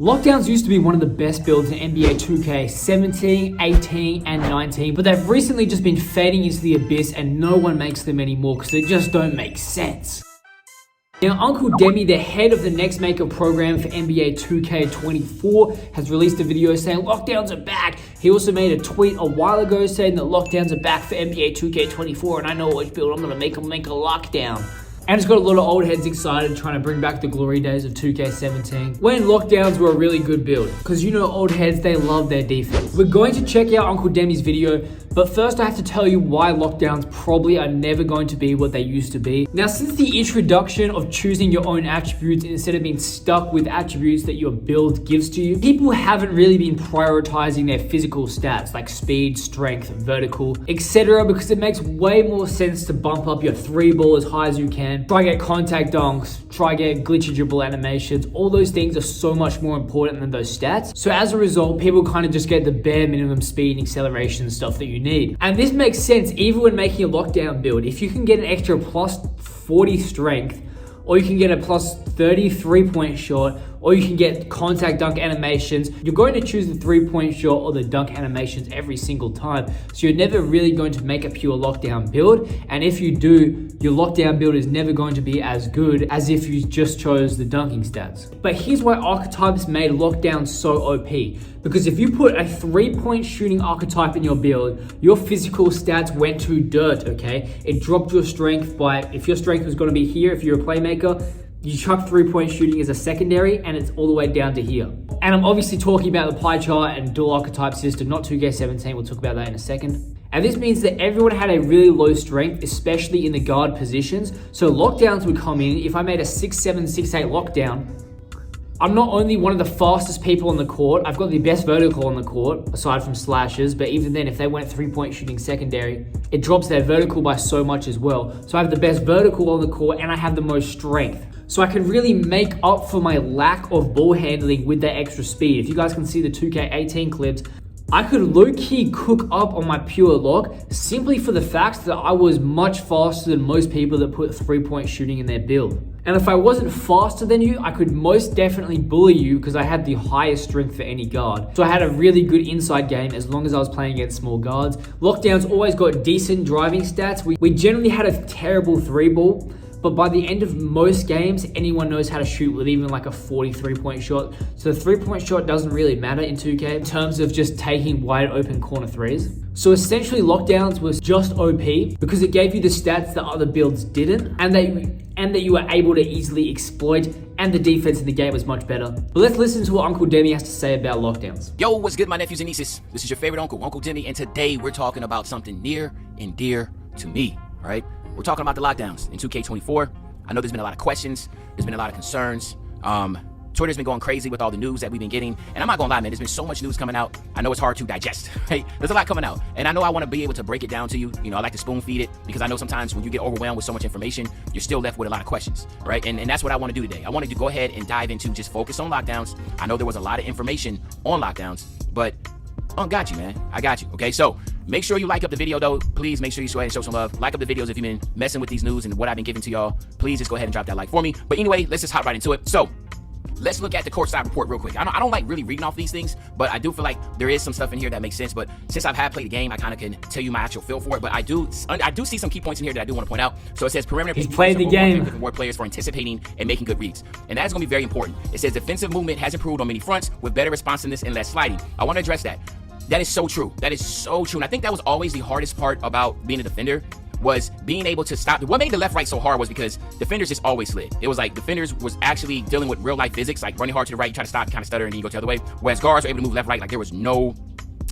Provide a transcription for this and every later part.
Lockdowns used to be one of the best builds in NBA 2K 17, 18, and 19, but they've recently just been fading into the abyss and no one makes them anymore because they just don't make sense. Now, Uncle Demi, the head of the Next Maker program for NBA 2K24, has released a video saying lockdowns are back. He also made a tweet a while ago saying that lockdowns are back for NBA 2K24 and I know which build I'm going to make a lockdown. And it's got a lot of old heads excited trying to bring back the glory days of 2K17 when lockdowns were a really good build. Because you know old heads, they love their defense. We're going to check out Uncle Demi's video, but first I have to tell you why lockdowns probably are never going to be what they used to be. Now, since the introduction of choosing your own attributes instead of being stuck with attributes that your build gives to you, people haven't really been prioritizing their physical stats like speed, strength, vertical, etc. because it makes way more sense to bump up your three ball as high as you can, try get contact dunks, try get glitchy dribble animations. All those things are so much more important than those stats. So as a result, people kind of just get the bare minimum speed and acceleration stuff that you need. And this makes sense even when making a lockdown build. If you can get an extra plus 40 strength, or you can get a plus 30 3-point shot, or you can get contact dunk animations, you're going to choose the 3-point shot or the dunk animations every single time. So you're never really going to make a pure lockdown build. And if you do, your lockdown build is never going to be as good as if you just chose the dunking stats. But here's why archetypes made lockdown so OP. Because if you put a 3-point shooting archetype in your build, your physical stats went to dirt, okay? It dropped your strength by, if your strength was gonna be here, if you're a playmaker, you chuck 3-point shooting as a secondary and it's all the way down to here. And I'm obviously talking about the pie chart and dual archetype system, not 2K17, we'll talk about that in a second. And this means that everyone had a really low strength, especially in the guard positions. So lockdowns would come in. If I made a 6'7", 6'8" lockdown, I'm not only one of the fastest people on the court, I've got the best vertical on the court, aside from slashes, but even then, if they went 3-point shooting secondary, it drops their vertical by so much as well. So I have the best vertical on the court and I have the most strength. So I can really make up for my lack of ball handling with that extra speed. If you guys can see the 2K18 clips, I could low-key cook up on my pure lock simply for the fact that I was much faster than most people that put 3-point shooting in their build. And if I wasn't faster than you, I could most definitely bully you because I had the highest strength for any guard. So I had a really good inside game as long as I was playing against small guards. Lockdowns always got decent driving stats. We generally had a terrible 3-ball. But by the end of most games, anyone knows how to shoot with even like a 43-point shot. So the 3-point shot doesn't really matter in 2K in terms of just taking wide open corner threes. So essentially lockdowns was just OP because it gave you the stats that other builds didn't and that you were able to easily exploit, and the defense in the game was much better. But let's listen to what Uncle Demi has to say about lockdowns. Yo, what's good, my nephews and nieces? This is your favorite uncle, Uncle Demi, and today we're talking about something near and dear to me, all right? We're talking about the lockdowns in 2K24. I know there's been a lot of questions. There's been a lot of concerns. Twitter's been going crazy with all the news that we've been getting. And I'm not gonna lie, man, there's been so much news coming out. I know it's hard to digest, right? There's a lot coming out. And I know I wanna be able to break it down to you. You know, I like to spoon feed it because I know sometimes when you get overwhelmed with so much information, you're still left with a lot of questions, right? And that's what I wanna do today. I wanted to go ahead and dive into just focus on lockdowns. I know there was a lot of information on lockdowns, but got you, man. I got you, okay? So make sure you like up the video, though. Please make sure you go ahead and show some love. Like up the videos if you've been messing with these news and what I've been giving to y'all. Please just go ahead and drop that like for me. But anyway, let's just hop right into it. So let's look at the courtside report real quick. I don't like really reading off these things, but I do feel like there is some stuff in here that makes sense. But since I've played the game, I kind of can tell you my actual feel for it. But I do see some key points in here that I do want to point out. So it says perimeter. He's played the game. Reward players for anticipating and making good reads, and that's going to be very important. It says defensive movement has improved on many fronts with better responsiveness and less sliding. I want to address that. That is so true. That is so true. And I think that was always the hardest part about being a defender, was being able to stop. What made the left right so hard was because defenders just always slid. It was like defenders was actually dealing with real life physics, like running hard to the right, you try to stop, you kind of stutter, and then you go the other way. Whereas guards were able to move left, right, like there was no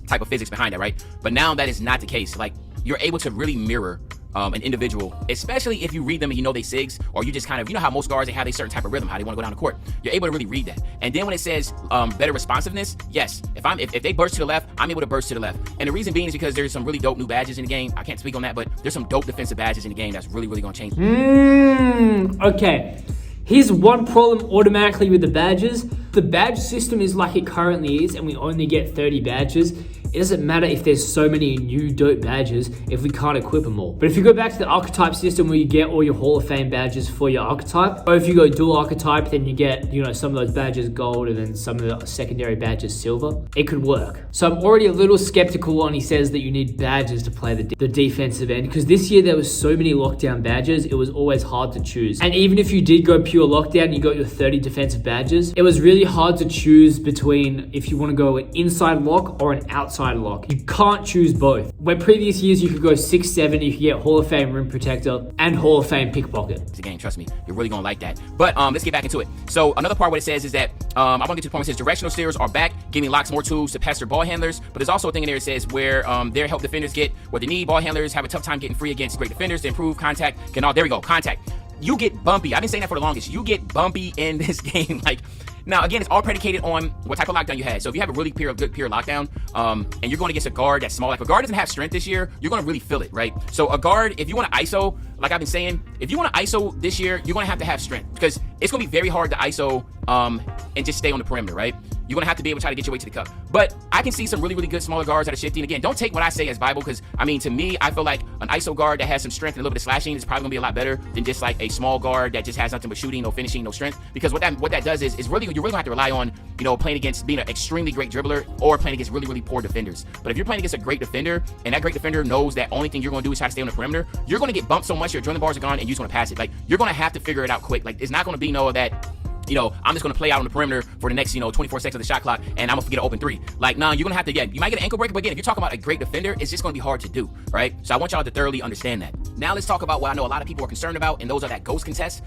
type of physics behind that, right? But now that is not the case. Like you're able to really mirror an individual, especially if you read them and you know they SIGs, or you just kind of, you know how most guards, they have a certain type of rhythm, how they want to go down the court. You're able to really read that. And then when it says better responsiveness, yes, if they burst to the left, I'm able to burst to the left. And the reason being is because there's some really dope new badges in the game. I can't speak on that, but there's some dope defensive badges in the game that's really, really going to change. Okay. Here's one problem automatically with the badges. The badge system is like it currently is, and we only get 30 badges. it doesn't matter if there's so many new dope badges if we can't equip them all. But if you go back to the archetype system where you get all your Hall of Fame badges for your archetype, or if you go dual archetype, then you get, you know, some of those badges gold and then some of the secondary badges silver, it could work. So I'm already a little skeptical when he says that you need badges to play the defensive end, because this year there was so many lockdown badges, it was always hard to choose. And even if you did go pure lockdown, you got your 30 defensive badges, it was really hard to choose between if you want to go an inside lock or an outside lock. You can't choose both. Where previous years you could go 6, 7 if you get Hall of Fame Rim Protector and Hall of Fame Pickpocket. It's a game, trust me, you're really gonna like that. But let's get back into it. So another part what it says is that I want to get to the point where it says directional steers are back, giving locks more tools to pester ball handlers. But there's also a thing in there that says where their help defenders get what they need. Ball handlers have a tough time getting free against great defenders to improve contact. There we go, contact. You get bumpy. I've been saying that for the longest. You get bumpy in this game. Like, now again, it's all predicated on what type of lockdown you had. So if you have a really good pure lockdown, and you're going against a guard that's small, like a guard doesn't have strength this year, you're going to really feel it, right? So a guard, if you want to ISO, like I've been saying, if you want to ISO this year, you're going to have strength, because it's going to be very hard to ISO and just stay on the perimeter, right? You're going to have to be able to try to get your way to the cup. But I can see some really good smaller guards that are shifting. Again, don't take what I say as Bible, because, I mean, to me, I feel like an ISO guard that has some strength and a little bit of slashing is probably going to be a lot better than just like a small guard that just has nothing but shooting, no finishing, no strength. Because what that does is really, you're really going to have to rely on, you know, playing against being an extremely great dribbler or playing against really poor defenders. But if you're playing against a great defender, and that great defender knows that only thing you're going to do is try to stay on the perimeter, you're going to get bumped so much, your adrenaline bars are gone, and you're just going to pass it. Like, you're going to have to figure it out quick. Like, it's not going to be no that, you know, I'm just going to play out on the perimeter for the next, 24 seconds of the shot clock, and I'm going to get an open three. Like, nah, you're going to have to, you might get an ankle breaker, but again, if you're talking about a great defender, it's just going to be hard to do, right? So I want y'all to thoroughly understand that. Now let's talk about what I know a lot of people are concerned about, and those are that ghost contest.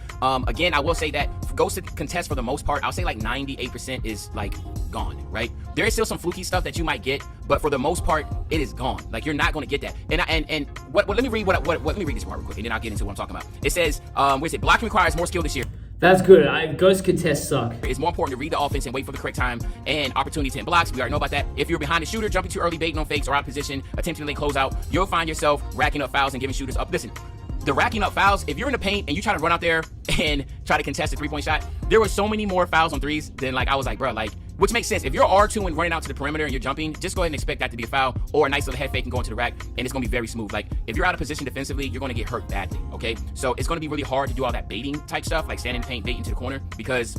Again, I will say that for ghost contest, for the most part, I'll say like 98% is like gone, right? There is still some fluky stuff that you might get, but for the most part, it is gone. Like, you're not going to get that. And let me read let me read this part real quick, and then I'll get into what I'm talking about. It says, blocking requires more skill this year. That's good. Ghost contests suck. It's more important to read the offense and wait for the correct time and opportunity to hit blocks. We already know about that. If you're behind the shooter, jumping too early, baiting on fakes, or out of position, attempting to late close out, you'll find yourself racking up fouls and giving shooters up. Listen, the racking up fouls, if you're in the paint and you try to run out there and try to contest a three-point shot, there were so many more fouls on threes than, like, I was like, bro, like, which makes sense. If you're R2 and running out to the perimeter and you're jumping, just go ahead and expect that to be a foul, or a nice little head fake and go into the rack, and it's going to be very smooth. Like, if you're out of position defensively, you're going to get hurt badly, okay? So it's going to be really hard to do all that baiting type stuff, like standing in the paint, baiting to the corner, because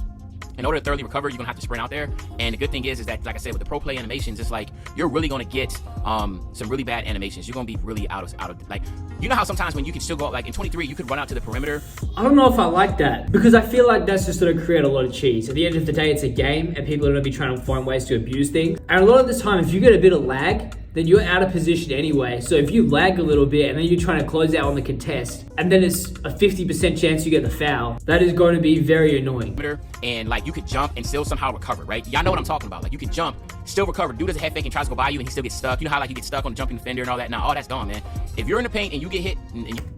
in order to thoroughly recover, you're gonna have to sprint out there. And the good thing is that, like I said, with the pro play animations, it's like you're really gonna get some really bad animations. You're gonna be really out of like, you know how sometimes when you can still go, like in 23, you could run out to the perimeter. I don't know if I like that, because I feel like that's just gonna create a lot of cheese. At the end of the day, it's a game, and people are gonna be trying to find ways to abuse things. And a lot of the time, if you get a bit of lag, then you're out of position anyway. So if you lag a little bit and then you're trying to close out on the contest, and then it's a 50% chance you get the foul, that is going to be very annoying. And like, you could jump and still somehow recover, right? Y'all know what I'm talking about. Like, you could jump, still recover. Dude does a head fake and tries to go by you, and he still gets stuck. You know how like you get stuck on the jumping defender and all that? Nah, all that's gone, man. If you're in the paint and you get hit,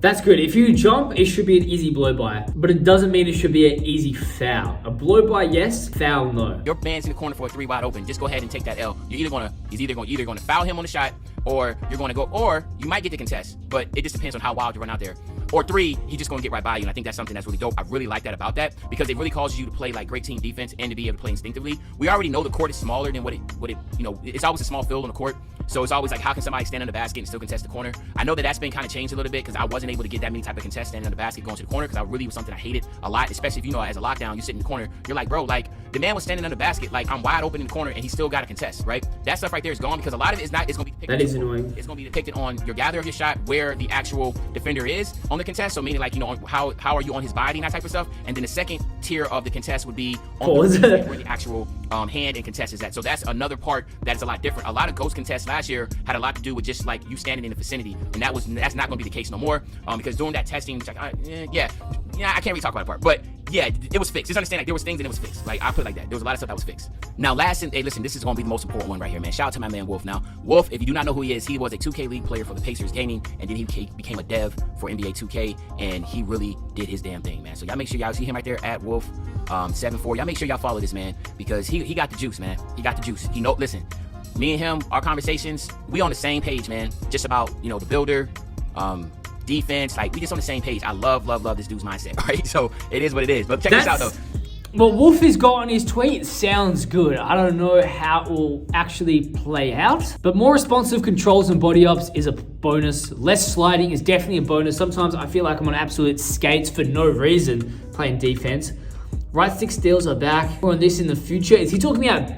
that's good. If you jump, it should be an easy blow by, but it doesn't mean it should be an easy foul. A blow by, yes. Foul, no. Your man's in the corner for a three wide open. Just go ahead and take that L. He's either going to foul him on the shot, or you're going to go, or you might get the contest, but it just depends on how wild you run out there. Or three, he's just going to get right by you, and I think that's something that's really dope. I really like that about that, because it really causes you to play like great team defense and to be able to play instinctively. We already know the court is smaller than what it it's always a small field on the court, so it's always like, how can somebody stand on the basket and still contest the corner? I know that's been kind of changed a little bit, because I wasn't able to get that many type of contests standing on the basket going to the corner, because I really was something I hated a lot, especially if, as a lockdown, you sit in the corner, you're like, bro, like, the man was standing on the basket, like, I'm wide open in the corner, and he still got a contest, right? That stuff right there is gone, because a lot of it is not, it's going to be depicted. That is annoying. It's going to be depicted on your gather of your shot, where the actual defender is on the contest, so meaning like, how are you on his body, and that type of stuff. And then the second tier of the contest would be on where the actual hand and contest is at. So that's another part that's a lot different. A lot of ghost contests last year had a lot to do with just like you standing in the vicinity, and that's not going to be the case no more, because during that testing, it's like, I can't really talk about that part, but yeah, it was fixed. Just understand, like, there was things and it was fixed. Like, I put it like that. There was a lot of stuff that was fixed. Now, hey, listen, this is going to be the most important one right here, man. Shout out to my man Wolf. Now, Wolf, if you do not know who he is, he was a 2K League player for the Pacers Gaming, and then he became a dev for NBA 2K, and he really did his damn thing, man. So y'all make sure y'all see him right there at Wolf 74. Y'all make sure y'all follow this man, because he got the juice, man. He got the juice. Listen, me and him, our conversations, we on the same page, man. Just about, the builder, defense, like, we just on the same page. I love this dude's mindset, right? So it is what it is. But check this out, though. What Wolf has got on his tweet sounds good. I don't know how it will actually play out, but more responsive controls and body ups is a bonus. Less sliding is definitely a bonus. Sometimes I feel like I'm on absolute skates for no reason playing defense. Right stick steals are back. More on this in the future. Is he talking about,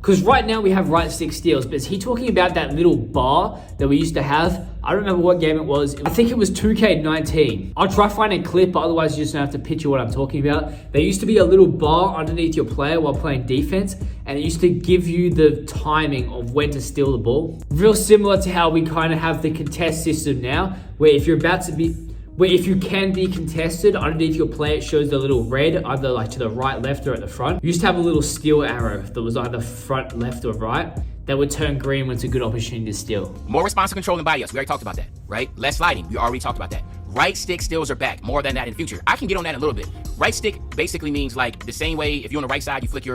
because right now we have right stick steals, but is he talking about that little bar that we used to have? I don't remember what game it was. I think it was 2K19. I'll try find a clip, but otherwise you just don't have to picture what I'm talking about. There used to be a little bar underneath your player while playing defense, and it used to give you the timing of when to steal the ball. Real similar to how we kind of have the contest system now, where if you can be contested, underneath your player it shows the little red, either like to the right, left, or at the front. You used to have a little steal arrow that was either front, left, or right that would turn green when it's a good opportunity to steal. More responsive control and body ups. We already talked about that, right? Less sliding. We already talked about that. Right stick steals are back. More than that in the future. I can get on that in a little bit. Right stick basically means like the same way if you're on the right side, you flick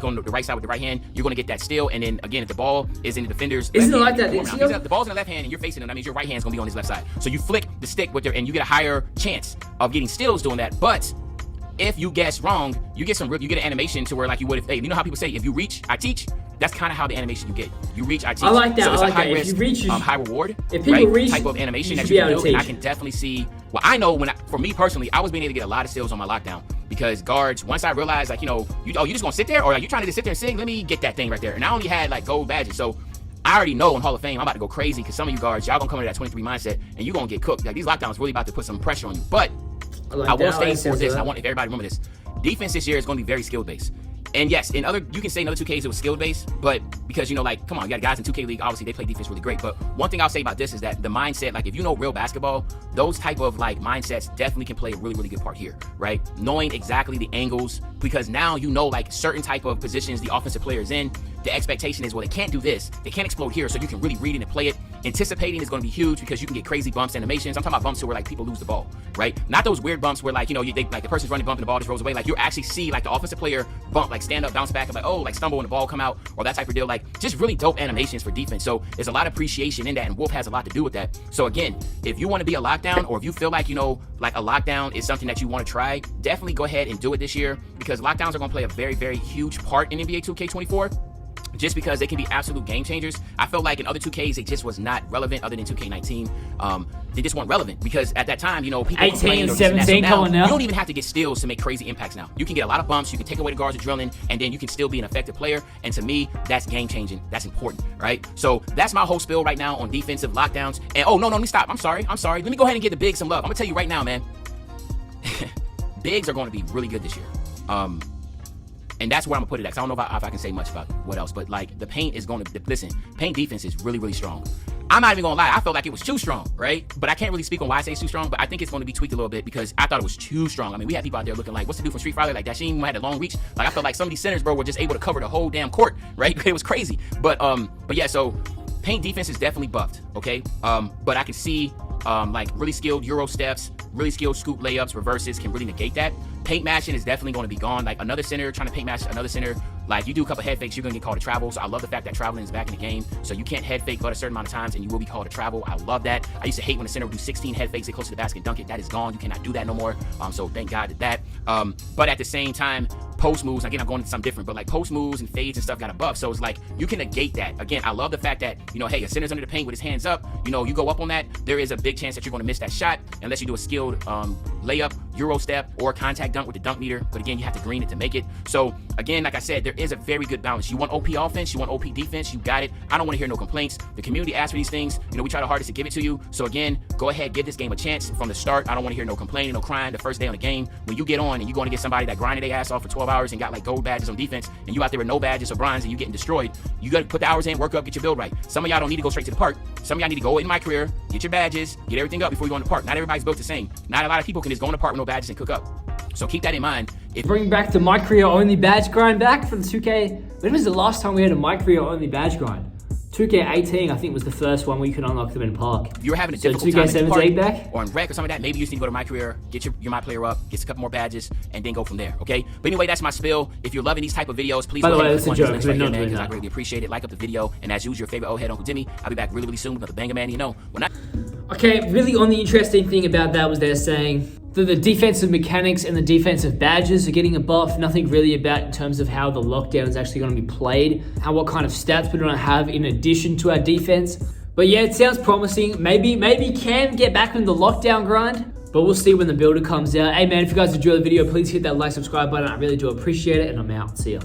on the right side with the right hand, you're gonna get that steal. And then again, if the ball is in the defender's Isn't it left like hand, that? the ball's in the left hand and you're facing him, that means your right hand's gonna be on his left side. So you flick the stick with and you get a higher chance of getting steals doing that. But if you guess wrong, you get an animation to where like you would if, hey, you know how people say if you reach, I teach? That's kind of how the animation you get. You reach, I teach. I like that. So it's I like a high that. risk, If you reach, high reward, if people reach, type of animation you that should you be can able do. to And I teach. can definitely see. Well, I know for me personally, I was being able to get a lot of steals on my lockdown because guards. Once I realized, like, you just gonna sit there, or are you trying to just sit there and sing? Let me get that thing right there. And I only had like gold badges, so I already know in Hall of Fame I'm about to go crazy because some of you guards, y'all gonna come into that 23 mindset and you gonna get cooked. Like these lockdowns really about to put some pressure on you. But I will stay for this. And I want everybody to remember this. Defense this year is going to be very skill based. And yes, you can say in other 2Ks it was skill based, but because like, come on, you got guys in 2K League, obviously they play defense really great. But one thing I'll say about this is that the mindset, like if you know real basketball, those type of like mindsets definitely can play a really, really good part here, right? Knowing exactly the angles, because now you know like certain type of positions the offensive player is in. The expectation is, well, they can't do this, they can't explode here, so you can really read it and play it. Anticipating is going to be huge because you can get crazy bumps, animations. I'm talking about bumps where like people lose the ball, right? Not those weird bumps where like like the person's running bump and the ball just rolls away. Like you actually see like the offensive player bump, like stand up, bounce back, and like like stumble and the ball come out, or that type of deal. Like just really dope animations for defense. So there's a lot of appreciation in that, and Wolf has a lot to do with that. So again, if you want to be a lockdown, or if you feel like like a lockdown is something that you want to try, definitely go ahead and do it this year because lockdowns are going to play a very, very huge part in NBA 2K24. Just because they can be absolute game changers. I felt like in other 2Ks, it just was not relevant other than 2K19. They just weren't relevant because at that time, people 18 and 17 coming now. You don't even have to get steals to make crazy impacts now. You can get a lot of bumps, you can take away the guards of drilling, and then you can still be an effective player. And to me, that's game changing. That's important, right? So that's my whole spill right now on defensive lockdowns. And no, let me stop. I'm sorry. Let me go ahead and give the bigs some love. I'm gonna tell you right now, man. Bigs are going to be really good this year. And that's where I'm gonna put it at. 'Cause I don't know if I can say much about what else, but like the paint is going to listen. Paint defense is really, really strong. I'm not even gonna lie. I felt like it was too strong, right? But I can't really speak on why I say it's too strong. But I think it's going to be tweaked a little bit because I thought it was too strong. I mean, we had people out there looking like, what's the dude from Street Fighter? Like Dashim had a long reach. Like I felt like some of these centers, bro, were just able to cover the whole damn court, right? It was crazy. But yeah. So paint defense is definitely buffed, okay? But I can see like really skilled Euro steps, really skilled scoop layups, reverses can really negate that. Paint matching is definitely going to be gone. Like another center trying to paint match another center, like you do a couple head fakes, you're going to get called to travel. So I love the fact that traveling is back in the game. So you can't head fake but a certain amount of times and you will be called to travel. I love that. I used to hate when a center would do 16 head fakes, get close to the basket and dunk it. That is gone. You cannot do that no more. So thank God to that. But at the same time, post moves, again, I'm going into something different, but like post moves and fades and stuff got a buff. So it's like you can negate that. Again, I love the fact that, hey, a center's under the paint with his hands up, you go up on that, there is a big chance that you're going to miss that shot unless you do a skilled layup, Euro step, or contact dunk with the dunk meter. But again, you have to green it to make it. So again, like I said, there is a very good balance. You want OP offense, you want OP defense, you got it. I don't want to hear no complaints. The community asks for these things. We try the hardest to give it to you. So again, go ahead, give this game a chance from the start. I don't want to hear no complaining, no crying the first day on the game. When you get on and you're going to get somebody that grinded their ass off for 12 hours and got like gold badges on defense, and you out there with no badges or bronze and you getting destroyed, you got to put the hours in, work up, get your build right. Some of y'all don't need to go straight to the park. Some of y'all need to go in my career, get your badges, get everything up before you go in the park. Not everybody's built the same. Not a lot of people can just go in the park with no badges and cook up. So keep that in mind. Bring back the My Career Only badge grind back for the 2K. When was the last time we had a My Career Only badge grind? 2K18, I think, was the first one where you could unlock them in Park. If you're having a difficult time in Park back? Or in Rec or something like that, maybe you just need to go to My Career, get your My Player up, get a couple more badges, and then go from there, okay? But anyway, that's my spill. If you're loving these type of videos, please go ahead and click one of these links right here, man, because I greatly appreciate it. Like up the video, and as usual, your favorite old head, Uncle Jimmy. I'll be back really, really soon with another banger, man. Okay, really only interesting thing about that was they're saying The defensive mechanics and the defensive badges are getting a buff. Nothing really about in terms of how the lockdown is actually going to be played and what kind of stats we're going to have in addition to our defense. But yeah, it sounds promising. Maybe can get back in the lockdown grind, but we'll see when the builder comes out. Hey man, if you guys enjoyed the video, please hit that like, subscribe button. I really do appreciate it, and I'm out. See ya.